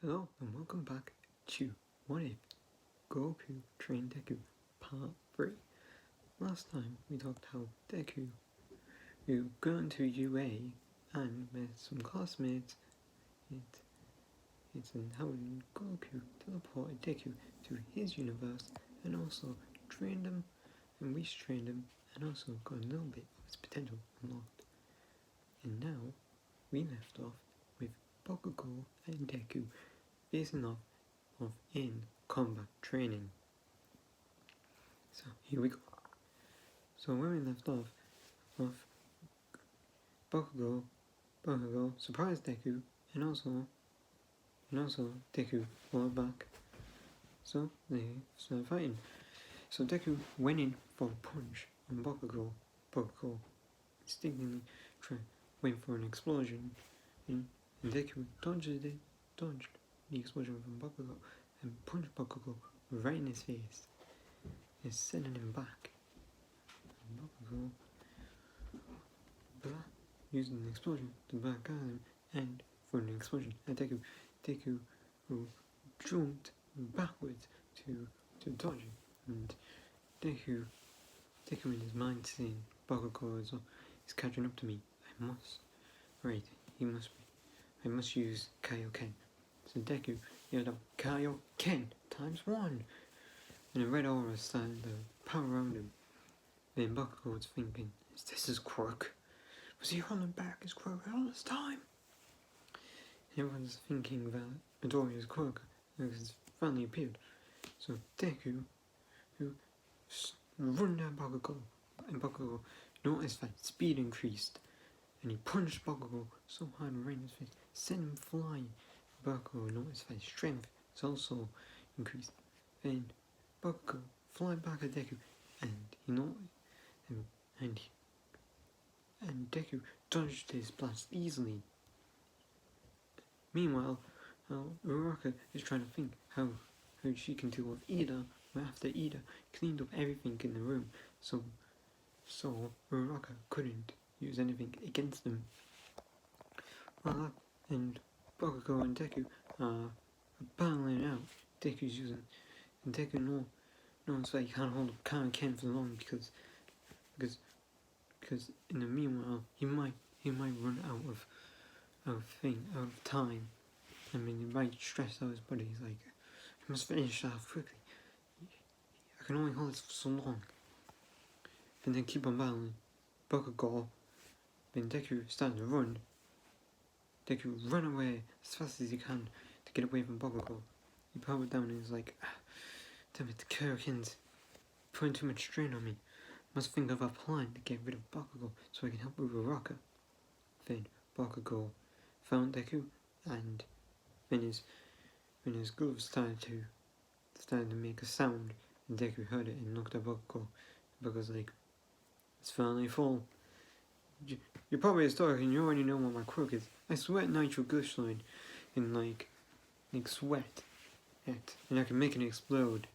Hello and welcome back to What If Goku Trained Deku Part 3. Last time we talked how Deku got to UA and met some classmates. It's how Goku teleported Deku to his universe and also trained him and restrained him and also got a little bit of his potential unlocked. And now we left off with Bakugo and Deku facing off in combat training. So here we go. So when we left off, Bakugo surprised Deku and also Deku fought back. So they started fighting. So Deku went in for a punch on Bakugo. Bakugo instinctively went for an explosion and Deku dodged the explosion from Bakugo and punched Bakugo right in his face. It's sending him back. And Bakugo using the explosion to back at him and for an explosion at Deku. Deku jumped backwards to dodge him, and Deku in his mind saying, Bakugo is catching up to me. I must use Kaioken. So Deku yelled out Kaioken ×1, and a red aura started to power around him. Then Bakugo was thinking, is this his quirk? Was he holding back his quirk all this time? Everyone's thinking that Midoriya's quirk has finally appeared. So Deku run down Bakugo, and Bakugo noticed that speed increased, and he punched Bakugo so hard right in his face, sent him flying. Bakugo noticed that his strength is also increased. Then Bakugo fly back at Deku, and he noticed, and Deku dodged his blast easily. Meanwhile, Uraraka is trying to think how she can deal with Ida after Ida cleaned up everything in the room, so Uraraka couldn't use anything against them. And Bakugo and Deku are battling out. Deku's using, and Deku knows that he can't hold up Kaioken for long because in the meanwhile he might run out of time. I mean, he might stress out his body. He's like, I must finish that quickly. I can only hold this for so long. And then keep on battling. Bakugo. Then Deku started to run. Deku run away as fast as he can to get away from Bakugo. He powered down and he's like, damn it, the Kaioken's putting too much strain on me. Must think of a plan to get rid of Bakugo so I can help with Uraraka. Then Bakugo found Deku, and when his gloves started to make a sound, and Deku heard it and looked at Bakugo. Bakugo's like, it's finally full. You're probably a stalker and you already know what my quirk is. I sweat nitroglycerin in like sweat, and I can make it explode.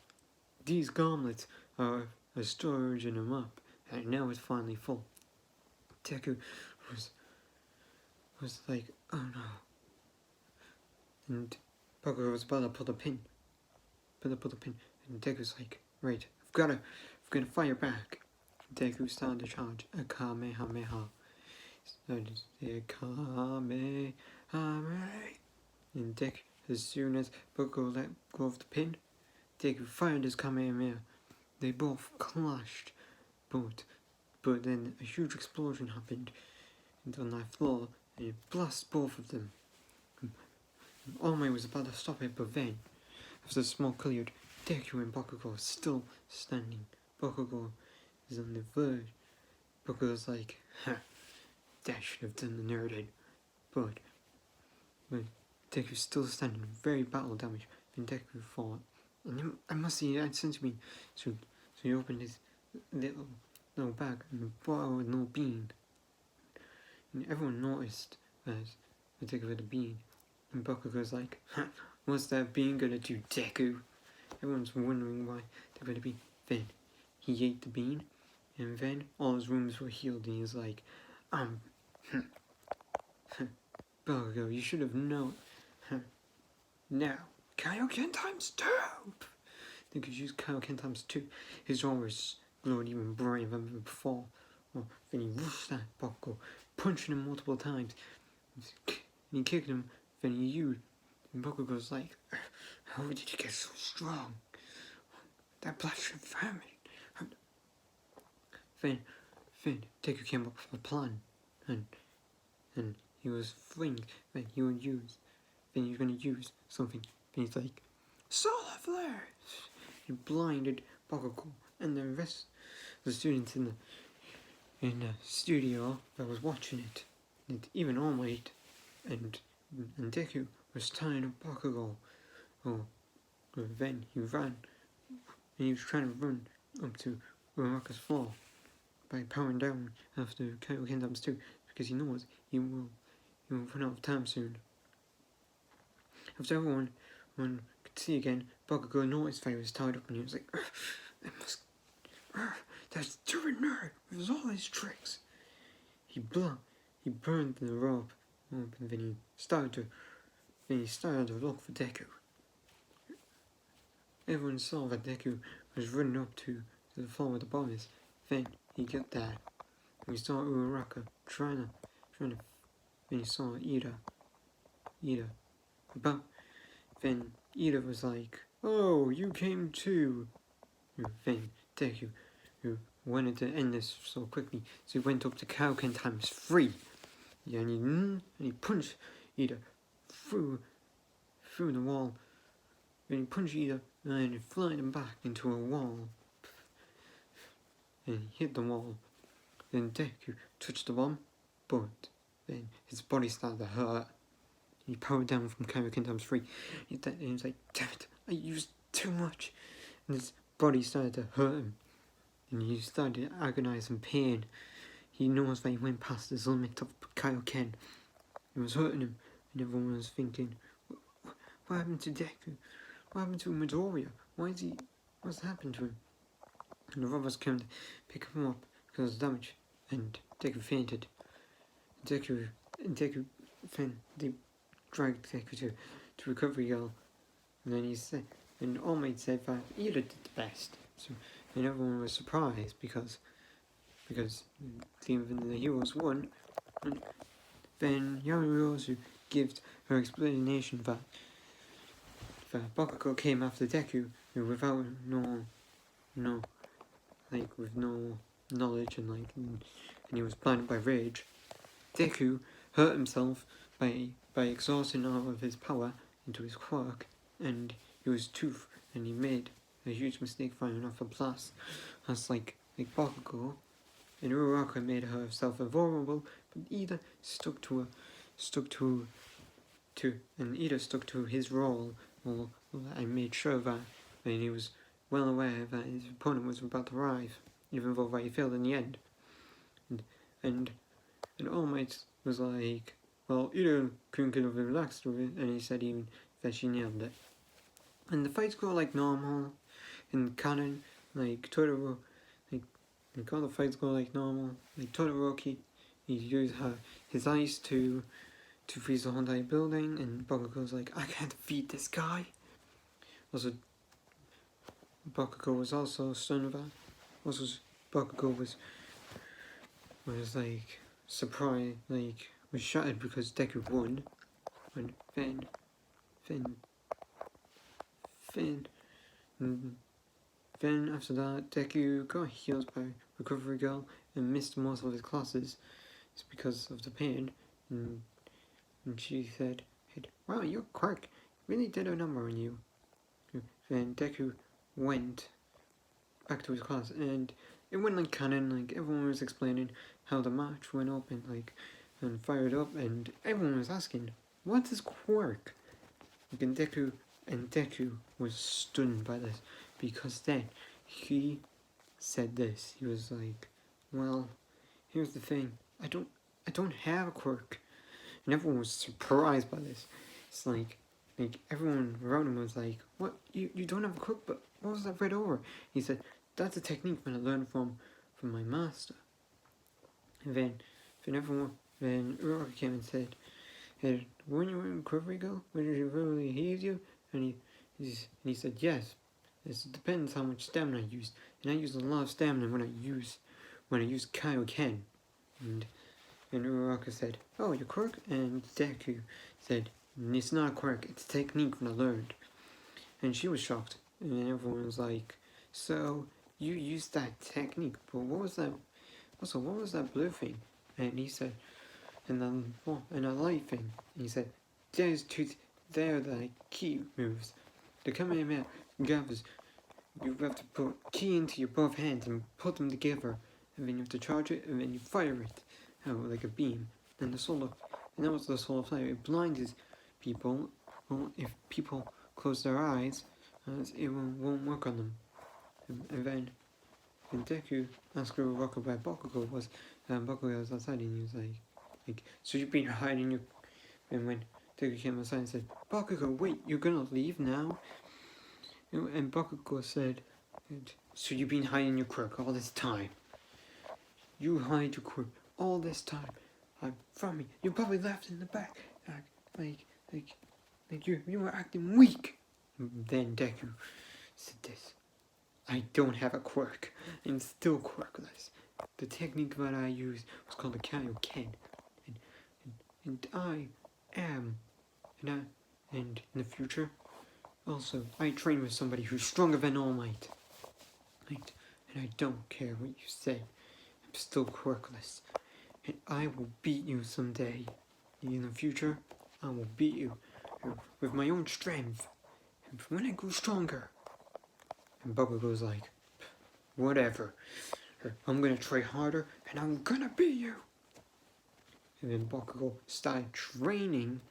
These gauntlets are a storage in them up, and now it's finally full. Deku was like, oh no. And Bakugo was about to pull the pin. And Deku's like, right, I've got to fire back. Deku started to charge a Kamehameha. And Deku, as soon as Bakugo let go of the pin, Deku fired his Kamehameha. They both clashed, but then a huge explosion happened on that floor, and it blasted both of them. All Might was about to stop it, but then, after the smoke cleared, Deku and Bakugo are still standing. Bakugo is on the verge. Bakugo's like, that should have done the nerded. But Deku's still standing, very battle damage, and Deku fought. And I must say, that sense me. So he opened his little bag and brought out a little bean. And everyone noticed that Deku had a bean. And Bakugo's like, what's that bean gonna do, Deku? Everyone's wondering why Deku had a bean. Then he ate the bean, and then all his wounds were healed, and he's like, Bakugo, you should have known. Now, Kaioken times 2! They could use Kaioken times 2. His auras glowed even brighter than before. Well, then he rushed at Bakugo, punching him multiple times. And he kicked him, then he used. And Bakugo's like, how did you get so strong? That bloodstream famine. Then Deku came up with a plan, and he was thinking that he was going to use something. And he's like, solar flare! He blinded Bakugo and the rest of the students in the studio that was watching it. And even All Might and Deku was tying up Bakugo. Then he ran, and he was trying to run up to Uraraka's floor by powering down after Kaioken times 2, because he knows he will run out of time soon. After everyone could see again, Bakugo noticed that he was tied up, and he was like, that's too nerd with all his tricks. He burned the rope up, and then he started to look for Deku. Everyone saw that Deku was running up to the floor with the boys. Then he got there. We saw Uraraka trying to. Then he saw Ida. But then Ida was like, "Oh, you came too." Then Deku, who wanted to end this so quickly, so he went up to Kaioken times 3. Yeah, and he punched Ida through the wall. Then he punched Ida and he flied him back into a wall. And he hit the wall. Then Deku touched the bomb, but then his body started to hurt. He powered down from Kaioken times 3. He was like, damn it, I used too much. And his body started to hurt him. And he started to agonize in pain. He noticed that he went past his limit of Kaioken. It was hurting him, and everyone was thinking, what happened to Deku? What happened to Midoriya? What's happened to him? And the robbers came to pick him up because of damage, and Deku fainted. They dragged Deku to Recovery Girl, and then and All Might said that Ida did the best. So, and everyone was surprised because even the heroes won. And then Yamarosu gives her explanation that Bakugo came after Deku without with no knowledge and he was blinded by rage. Deku hurt himself by exhausting all of his power into his quirk, and he made a huge mistake firing off a blast. That's like Bakugo, and Uraraka made herself invulnerable, but Ida stuck to his role. Well, I made sure that he was well aware that his opponent was about to arrive, even though he failed in the end. And All Might was like, well, Ida couldn't get over relaxed with it, and he said even that she nailed it. And the fights go like normal in canon, like Todoroki, like all the fights go like normal. Like Todoroki, he used his ice to freeze the whole entire building, and Bakugo's like, I can't defeat this guy. Also, Bakugo was also stunned about. Also, Bakugo was like surprised, like was shattered because Deku won. And then after that, Deku got healed by Recovery Girl and missed most of his classes. It's because of the pain. And she said, hey, wow, your quirk really did a number on you. Then Deku went back to his class, and it went like canon. Like everyone was explaining how the match went up and fired up, and everyone was asking, what's his quirk? And Deku was stunned by this, because then he said this. He was like, well, here's the thing, I don't have a quirk. And everyone was surprised by this. It's like everyone around him was like, what, you don't have a quirk, but what was that right over? He said, that's a technique that I learned from my master. And then Uraraka came and said, said, when you were in Puerto Rico, did he really hate you? And he said, yes. It depends how much stamina I used. And I used a lot of stamina when I used Kaioken. And Uraraka said, oh, your quirk? And Deku said, it's not a quirk, it's a technique that I learned. And she was shocked. And everyone was like, so you used that technique, but what was that? Also, what was that blue thing? And he said, and a light thing. And he said, there's two, there the key moves. The Kamehameha gathers. You have to put key into your both hands and put them together, and then you have to charge it, and then you fire it out like a beam. And that was the solar fire. It blinded people. Well, if people close their eyes, it won't work on them. And then Deku asked Uraraka where Bakugo was, and Bakugo was outside, and he was like, so you've been hiding your... And when Deku came outside and said, Bakugo, wait, you're gonna leave now? And Bakugo said, so you've been hiding your quirk all this time? You hide your quirk all this time from me. You probably left in the back, like you were acting weak. And then Deku said this, I don't have a quirk. I'm still quirkless. The technique that I used was called the Kaioken. And I am, and in the future, also, I train with somebody who's stronger than All Might. And I don't care what you say. I'm still quirkless. And I will beat you someday. In the future, I will beat you with my own strength. And when I grow stronger. And Bubba goes like, whatever. I'm gonna try harder and I'm gonna beat you. And then Bakugo started training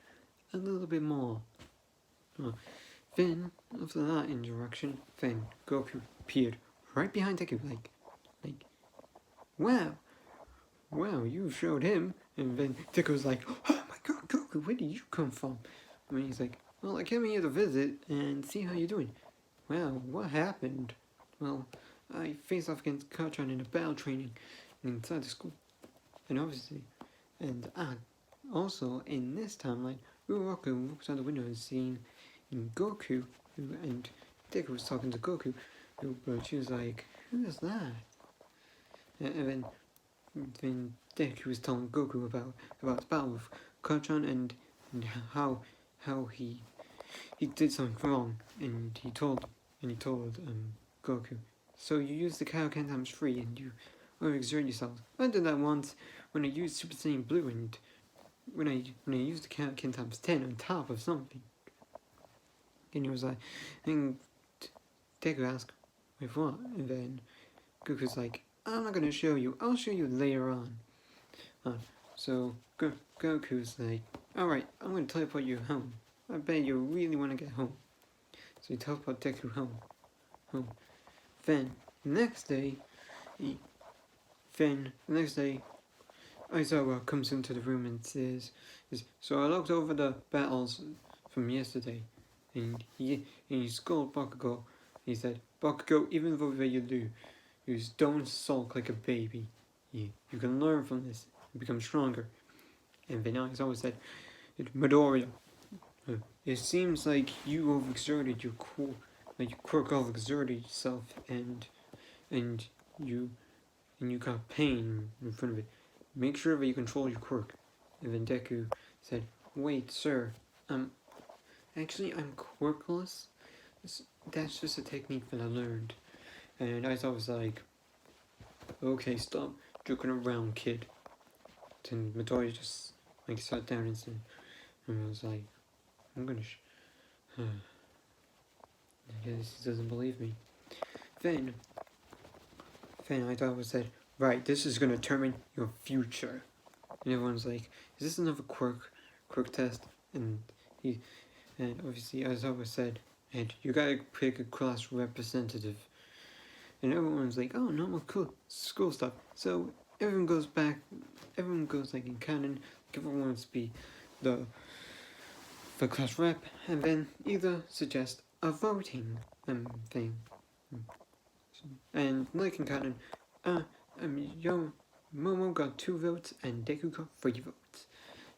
a little bit more. Then, after that interaction, then Goku appeared right behind Deku, like, wow, you showed him. And then Deku was like, oh my god, Goku, where did you come from? And he's like, well, I came here to visit and see how you're doing. Well, what happened? Well, I faced off against Kachan in a battle training inside the school. And obviously, and also in this timeline, Uraraka looks out the window and seeing Goku, and Deku was talking to Goku, but she was like, who is that? And then Deku was telling Goku about the battle with Kachan and how he did something wrong, and he told Goku, so you use the Kaioken times 3 and you overexert yourself. I did that once when I used Super Saiyan Blue, and when I used the Kaioken times 10 on top of something. And he was like, and Deku asked, with what? And then Goku's like, I'm not gonna show you, I'll show you later on. So Goku's like, alright, I'm gonna teleport you home. I bet you really wanna get home. So he teleported Deku home. Then, the next day, Aizawa comes into the room and says, so I looked over the battles from yesterday, and he scolded Bakugo. He said, Bakugo, even though you don't sulk like a baby. You can learn from this and become stronger. And then Aizawa said, Midoriya, it seems like you overexerted your quirk overexerted yourself, and you got pain in front of it. Make sure that you control your quirk. And then Deku said, wait, sir, actually I'm quirkless. That's just a technique that I learned. And I was like, okay, stop joking around, kid. Then Midoriya just sat down and said, and I was like, I'm gonna I guess he doesn't believe me. Then I said, right, this is gonna determine your future. And everyone's like, is this another quirk test? And obviously Aizawa said, and you gotta pick a class representative. And everyone's like, oh, normal school stuff. So everyone goes like in canon, everyone wants to be the class rep, and then either suggest a voting thing. And like in canon, Momo got 2 votes and Deku got 3 votes.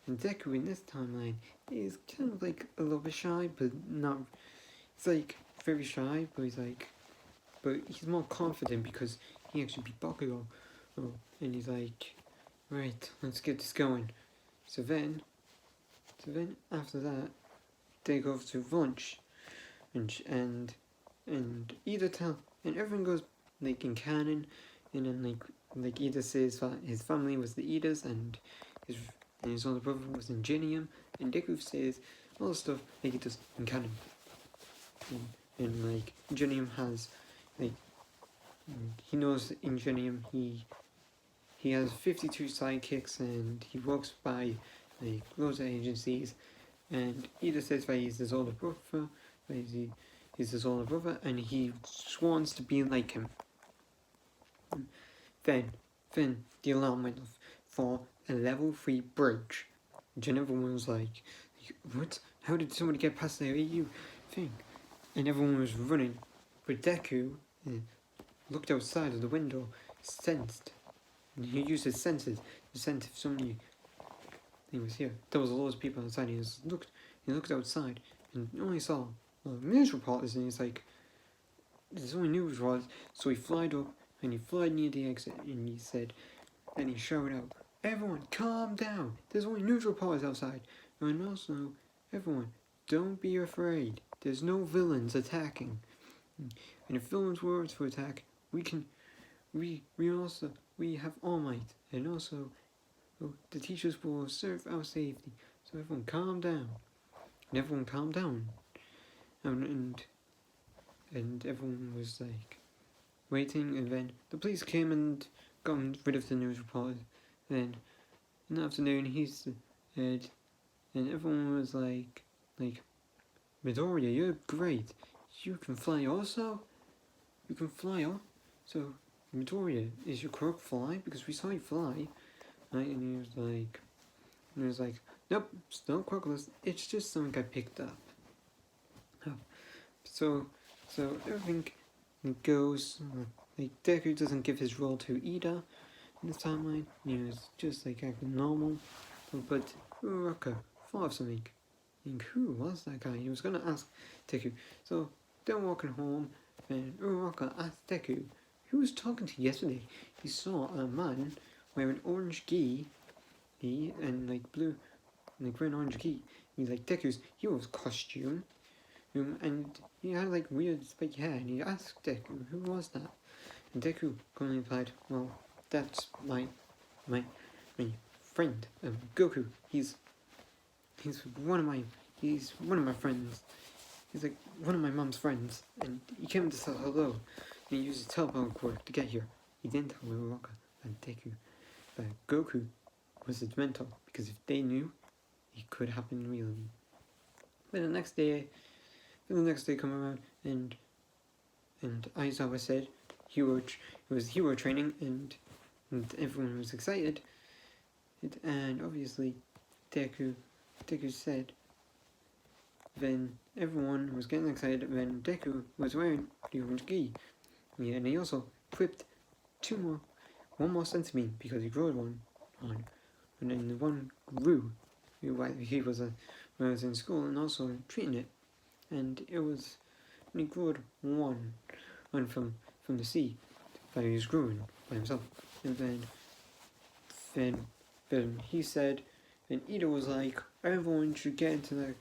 And Deku in this timeline is kind of like a little bit shy, but not. He's like very shy, but he's more confident because he actually beat Bakugo. Oh, and he's like, right, let's get this going. So then after that, they go to lunch, and Ida and everyone goes like in canon, and then like Ida says that his family was the Idas, and his older brother was Ingenium, and Deku says all the stuff like he does in canon, and like Ingenium has like he knows Ingenium, he has 52 sidekicks, and he works by like loads of agencies, and Ida says that he's his older brother, he's his older brother, and he just wants to be like him. Then the alarm went off for a level 3 bridge, and everyone was like, what? How did somebody get past the AU thing? And everyone was running, but Deku looked outside of the window, sensed, and he used his senses to sense if somebody was here. There was a lot of people outside, and he looked outside, and only saw news reporters, and he's like, there's only news reporters, so he flied up, and he flied near the exit, and he said, and he shouted out, everyone calm down, there's only news reporters outside, and also, everyone, don't be afraid, there's no villains attacking, and if villains were to attack, we have All Might, and also, the teachers will serve our safety, so everyone calm down, and everyone calmed down, and everyone was like waiting, and then the police came and got rid of the news reporters. Then in the afternoon, he said, and everyone was like, Midoriya, you're great. You can fly also. You can fly, oh. So Midoriya, is your quirk fly? Because we saw you fly. Right? And he was like, nope, still quirkless. It's just something I picked up. Oh. So everything goes like Deku doesn't give his role to Ida in this timeline. He was just like acting normal, but Uraraka thought of something. And who was that guy? He was gonna ask Deku. So they're walking home, and Uraraka asked Deku, who was talking to yesterday? He saw a man wearing orange gi, and like blue, like red orange gi. He's like Deku's hero's costume. And he had like weird spiky hair, and he asked Deku, who was that? And Deku calmly replied, well, that's my friend, Goku. He's one of my friends. He's like one of my mom's friends, and he came to say hello, and he used his teleport cord to get here. He didn't tell Uraraka and Deku that Goku was a Dementor, because if they knew, it could happen really. But the next day come around, and Aizawa said it was hero training, and everyone was excited, and obviously Deku said, then everyone was getting excited when Deku was wearing the orange gi. Yeah, and he also equipped one more centimede, because he grew one on, and then the one grew while he was when I was in school, and also treating it. And it was when he grew one from the sea that he was growing by himself. And then he said, and Ida was like, everyone should get into the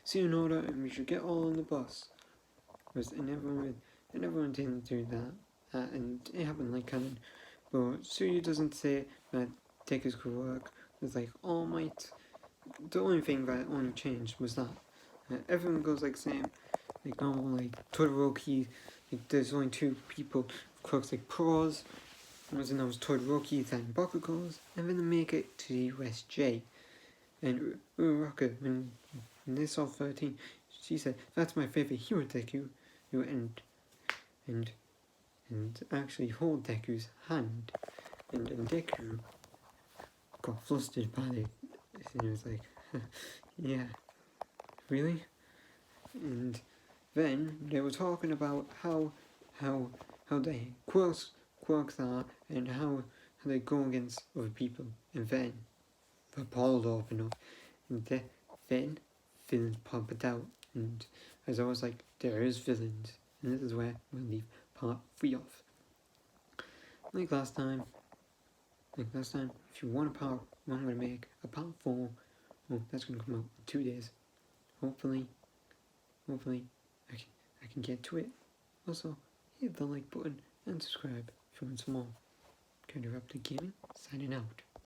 scene order, and we should get all on the bus. And everyone didn't do that, and it happened like canon. But Suyu doesn't say that Deku's could work. It's like All Might. The only thing that only changed was that. Everyone goes like same, like normal, like Todoroki. Like there's only two people of quirks like pros. And that was Todoroki and Bakugo's, and then they make it to the USJ. And Uraraka, when they saw 13, she said, "That's my favorite hero, Deku." And actually hold Deku's hand, and Deku got flustered by it, and he was like, yeah, really? And then they were talking about how they quirks are, and how they go against other people, and the portal opened up, and then villains popped out, and as I was like, there is villains, and this is where we'll leave part 3 off. Like last time, if you want a part, I'm going to make a part 4. Oh, that's going to come out in 2 days. Hopefully, I can get to it. Also, hit the like button and subscribe if you want some more. Kind of Up to Gaming, signing out.